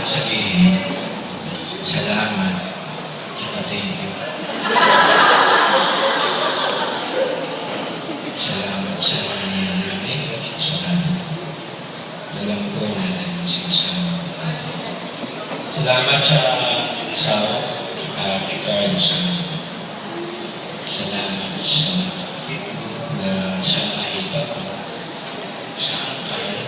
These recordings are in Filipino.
sabihin, salamat, tsaka thank you. Salamat sa nanay ko, sa kanila. Alam ko natin ang sinsama. Salamat sa Ricardo sa salamat sa kapatid ko na sa nakita ko sa angkan.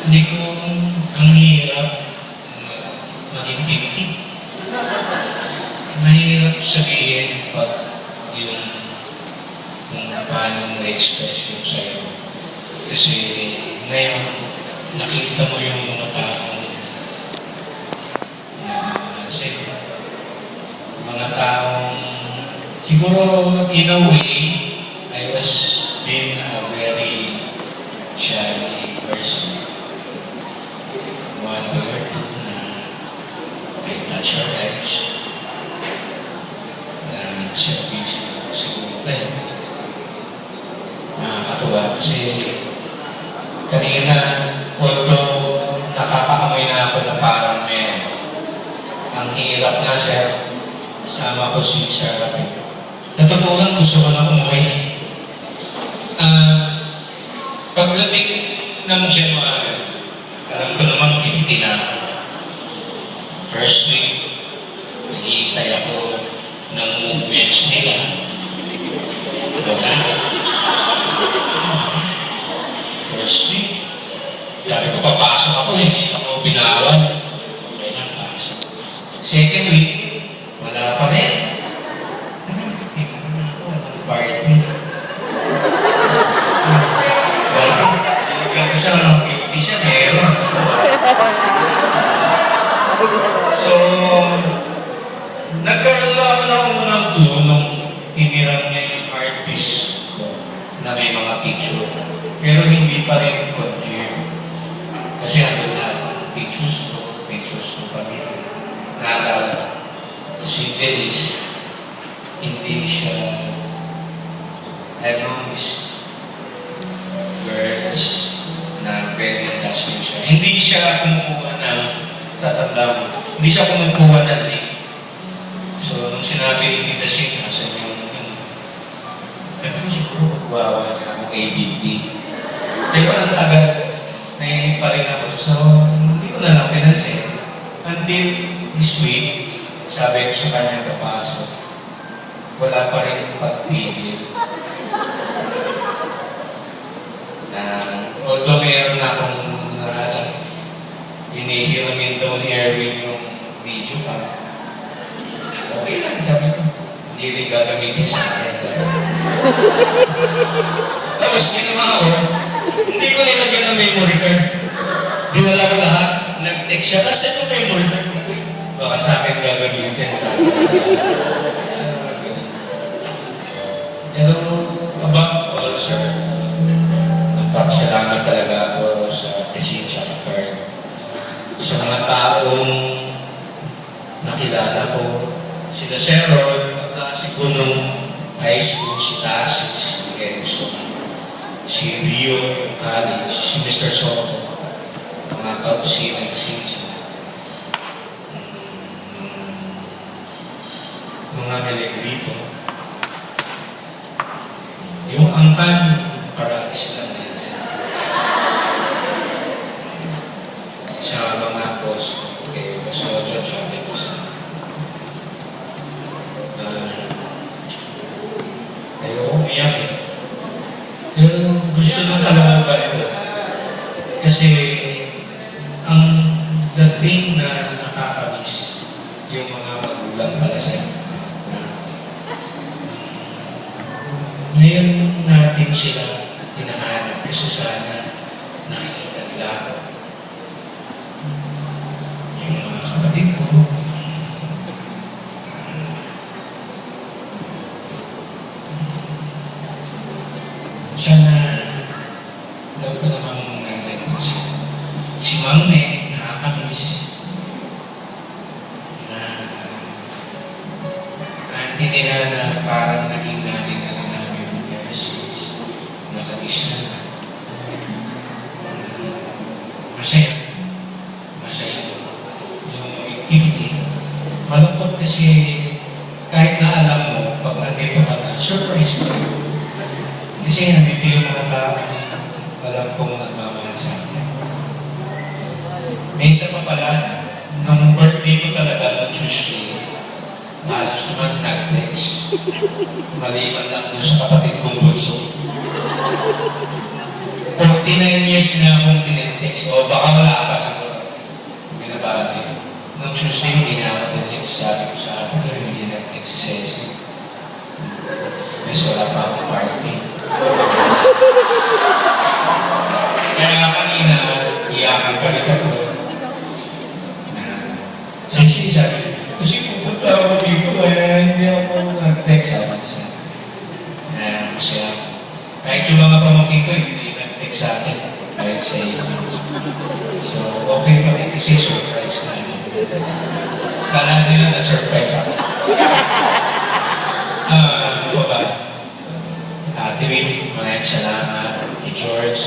Hindi ko ang hirap maging pinti. Mahirap sabihin pag yung kung paano mo express yung sa'yo. Kasi ngayon, nakita mo yung mga taong mga taong siguro in a way I was being a very shy person. One or two na I touch your lives na service siguro tayo. Nakakatuwa kasi kanina, although nakakaamoy na ako na parang meron. Ang hirap na siya, sama ko si Sarah. Natutunan, gusto ko na umuwi. Pagdating ng January, alam ko naman 50 na. First week, naghihintay ako ng movements nila. Diba? First week, sabi ko, papasok ako eh. Ako binawan. Okay na, pasok. Second week, wala pa rin. Party. Bakit siya, 50 siya, meron. So, nagkaroon lang ako ng unang clue nung hiniram niya yung hard disk ko na may mga picture. Pero hindi pa rin confirm. Kasi ano na, pictures ng pamilya. Naalala, si Dennis, hindi siya, Miss girls na very attachment siya. Hindi siya kumukuha ng tatandang, hindi siya kumukuha ng name. So, nung sinabi ni Tita Sing, asan yung, siguro magwawa niya akong ABB. Pero ang tagal, nahinig pa rin ako. So, hindi ko na lang pinansin. Until this week, sabi ko sa kanya kapasok, wala pa rin pagpigil. Although meron na akong hinihiramin daw ni Erwin yung video pa. Okay lang, sabi ko. Hindi rin gagamitin sa akin. Tapos ginawa ko, hindi ko nilagyan ng memory card. Dinala ko lahat. Nag-text siya, kasi yung memory card. Baka sa akin gagamitin sa akin. Pero, abang all, sir. Nagpapasalamat talaga ako sa Essentia Card. Sa mga taong nakilala ko, sila Sharon, si Gunong, High School, si Tassi, si Edson, si Rio, college, si Mr. Soto, mga kausin ng Essentia. Mga Melegrito. Yung angkan, parang sila na yan. Sa mga boss, kay Basojo, sabi ko sa ayoko umiyak eh. Pero gusto nang talaga ko. Kasi ang dating na nakakamiss yung mga magulang pala sa'yo. Ngayon natin sila hinahanap kasi sana nakikita nila ako. Yung mga kapatid ko, sana alam ko namang natin si Mangme nakakamiss na auntie nila na parang naging natin na namin ever since nakamiss na kasi kahit na alam mo, pag nandito ka na, surprise mo. Kasi nandito yung mga tao, alam kong nagmamahal sa akin. May isa pa pala, nung birthday ko talaga, no Tuesday, halos naman nag-text. Maliban lang doon sa kapatid kong bunso. 49 years na akong tinetext. O baka wala pa sa binabati. Nung Tuesday, hindi na ako tinetext. Sabi ko sa akin, hindi na-text si Ceci. Mas wala pa akong party. Kaya kanina, iyakan pa rin ako. Ceci, sabi, kasi pupunta ako dito, hindi ako nag-text. Sabi ko sa masaya. Kahit yung mga pamangkin ko, hindi nag-text sa akin. Kahit sa iyo. So, okay pa rin kasi surprise ka. Kala nila na-surprise ako. Ano ba? Ate Win, maraming salamat. Kay George.